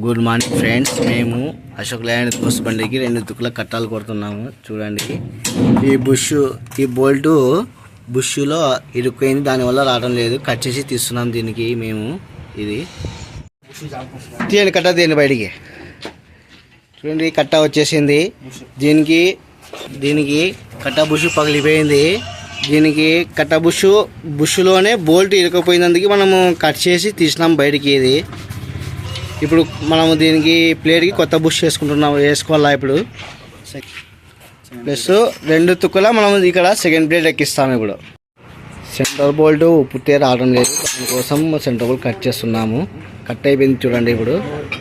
Good morning friends. మేము Ashok land Coast బండికి 2 తుక్కుల కట్టాలు కొడుతున్నాము. చూడండి, ఈ బోల్టు బుష్లో ఇరుక్కుపోయింది, దానివల్ల రావడం లేదు. కట్ చేసి తీస్తున్నాం దీనికి మేము. ఇది తీయండి, కట్ట తీయండి బయటికి. చూడండి, కట్ట వచ్చేసింది. దీనికి కట్ట బుష్ పగిలిపోయింది. దీనికి కట్ట బుష్లోనే బోల్ట్ ఇరుక్కుపోయినందుకు మనము కట్ చేసి తీసినాం బయటికి. ఇది ఇప్పుడు మనము దీనికి ప్లేట్కి కొత్త బుష్ వేసుకోవాలా ఇప్పుడు. ప్లస్ 2 తుక్కుల మనం ఇక్కడ సెకండ్ ప్లేట్ ఎక్కిస్తాము. ఇప్పుడు సెంటర్ బోల్ట్ పుట్టే రావడం లేదు, దానికోసం సెంటర్ బోల్ట్ కట్ చేస్తున్నాము. కట్ అయిపోయింది చూడండి. ఇప్పుడు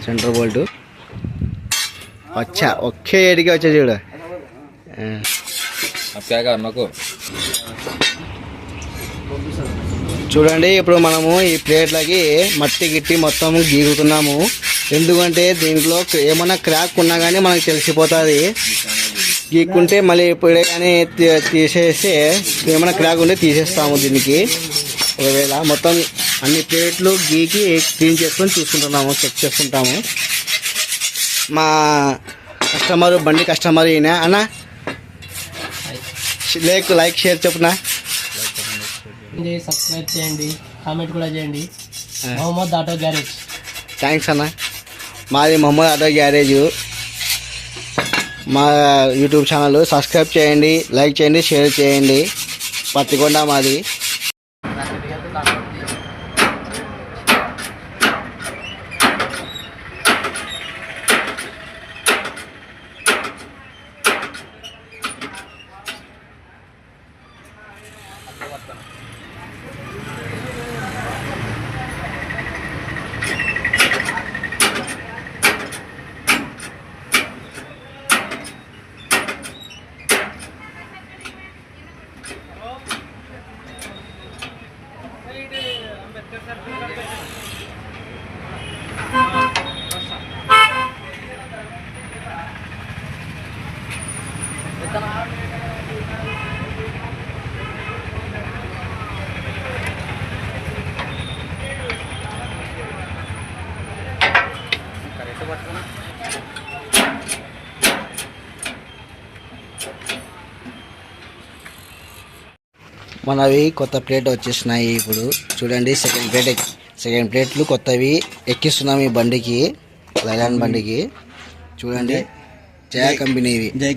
సెంటర్ బోల్ట్ ఒకే ఏడికి వచ్చా చూడు. చూడండి, ఇప్పుడు మనము ఈ ప్లేట్లకి మట్టి గిట్టి మొత్తం గీగుతున్నాము. ఎందుకంటే దీంట్లో ఏమన్నా క్రాక్ ఉన్నా కానీ మనకు తెలిసిపోతుంది. గీక్కుంటే మళ్ళీ ఇప్పుడే కానీ తీసేసి ఏమైనా క్రాక్ ఉంటే తీసేస్తాము దీనికి. ఒకవేళ మొత్తం అన్ని ప్లేట్లు గీకి క్లీన్ చేసుకొని చూసుకుంటున్నాము, చెక్ చేసుకుంటాము. మా బండి కస్టమర్ ఈయన అన్న. లైక్ షేర్ చెప్పునా, సబ్స్క్రైబ్ చేయండి, కామెంట్ కూడా చేయండి. Mohammed auto garage. థ్యాంక్స్ అన్న. మాది మొహమ్మద్ ఆటో గ్యారేజ్. మా యూట్యూబ్ ఛానల్ సబ్స్క్రైబ్ చేయండి, లైక్ చేయండి, షేర్ చేయండి. పత్తికొండ మాది. మనవి కొత్త ప్లేట్ వచ్చేసినాయి. ఇప్పుడు చూడండి, సెకండ్ ప్లేట్లు కొత్తవి ఎక్కిస్తున్నాం ఈ బండికి, లైలాండ్ బండికి. చూడండి, జయ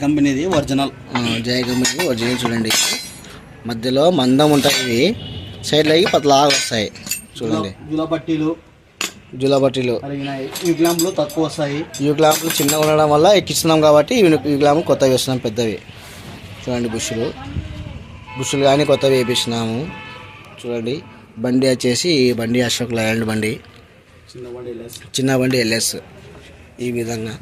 కంపెనీది ఒరిజినల్. చూడండి, మధ్యలో మందం ఉంటాయి, ఇవి సైడ్లకి పతలాగా వస్తాయి. చూడండి, జులబట్టీలు యూ క్లాంపులు తక్కువ వస్తాయి. యూ క్లాంపులు చిన్నగా ఉండడం వల్ల ఎక్కిస్తున్నాం కాబట్టి యూ క్లాంపులు కొత్తవి వేస్తున్నాం, పెద్దవి. చూడండి, బుష్లు కానీ కొత్తవి వేపిస్తున్నాము. చూడండి, బండి వచ్చేసి బండి అశోక్ ల్యాండ్ బండి, చిన్న బండి LS. ఈ విధంగా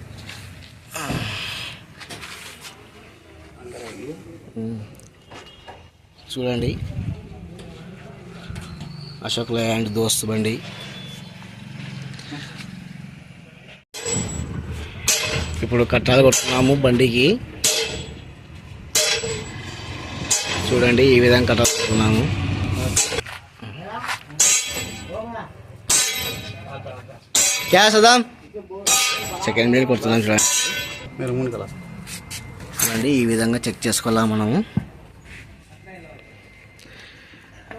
చూడండి, అశోక్ ల్యాండ్ దోస్త్ బండి. ఇప్పుడు కట్టాలు కొడుతున్నాము బండికి. చూడండి, ఈ విధంగా కట్టాలు కొడుతున్నాము. క్యా సదాం సెకండ్ ప్లేట్ కొడుతున్నాం. చూడండి, ఈ విధంగా చెక్ చేసుకోవాలా మనము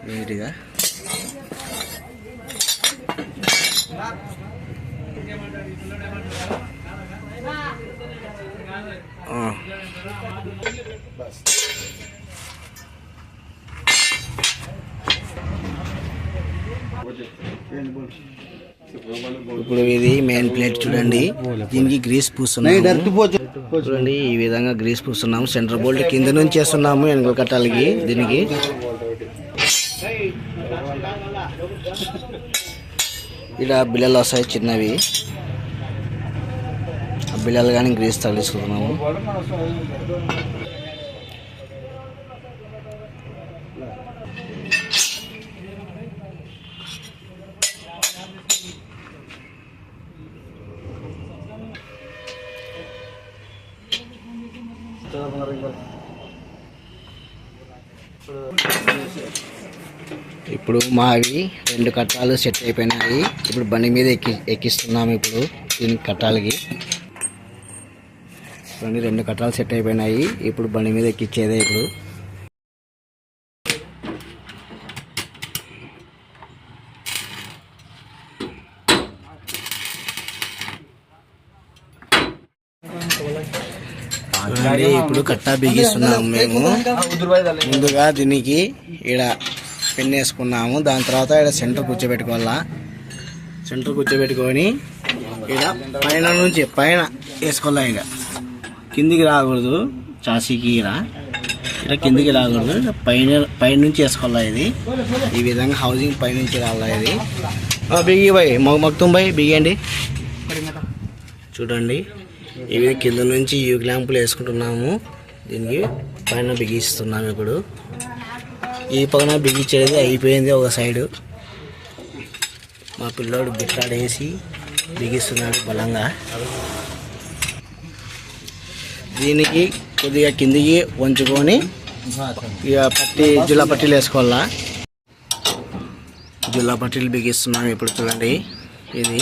నీట్గా. ఇప్పుడు ఇది మెయిన్ ప్లేట్. చూడండి, దీనికి గ్రీస్ పూస్తున్నాము. చూడండి, ఈ విధంగా గ్రీస్ పూస్తున్నాము. సెంటర్ బోల్ట్ కింద నుంచి వేస్తున్నాము వెనుక కట్టాలకి. దీనికి ఇలా బిల్లలు వస్తాయి చిన్నవి, ఆ బిల్లలు కానీ గ్రీస్ తగిలిస్తున్నాము. ఇప్పుడు మావి 2 కట్టాలు సెట్ అయిపోయినాయి. ఇప్పుడు బండి మీద ఎక్కిస్తున్నాము. ఇప్పుడు దీనికి కట్టాలకి చూడండి 2 కట్టాలు సెట్ అయిపోయినాయి. ఇప్పుడు బండి మీద ఎక్కిచ్చేదే ఇప్పుడు. చూడండి ఇప్పుడు కట్టా బిగిస్తున్నాము మేము. ముందుగా దీనికి ఈడ పెన్ వేసుకున్నాము. దాని తర్వాత ఈడ సెంటర్ కూర్చోబెట్టుకోవాలా. సెంటర్ కూర్చోబెట్టుకొని ఈడ పైన వేసుకోవాలా. ఈడ కిందికి రాకూడదు, చాసీకి ఇలా కిందికి రాకూడదు. పైన నుంచి వేసుకోవాలా. ఇది ఈ విధంగా హౌసింగ్ పైనుంచి రావాలా. ఇది బిగి బాయ్ మొత్తం బాయ్ బిగండి. చూడండి ఇవి కింద నుంచి యూ క్లాంపులు వేసుకుంటున్నాము. దీనికి పైన బిగిస్తున్నాము. ఇప్పుడు ఈ పక్కన బిగించేది అయిపోయింది ఒక సైడు. మా పిల్లోడు బిట్లాడేసి బిగిస్తున్నాడు బలంగా. దీనికి కొద్దిగా కిందికి వంచుకొని ఇక జుల్లా పట్టీలు వేసుకోవాలా. జుల్లా పట్టీలు బిగిస్తున్నాము ఇప్పుడు. చూడండి ఇది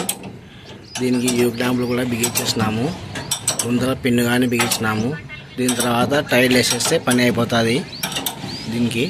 దీనికి యూ క్లాంపులు కూడా బిగించేసినాము. ముందర పిన్ను కానీ బిగించినాము. దీని తర్వాత టైర్లు వేసేస్తే పని అయిపోతుంది దీనికి.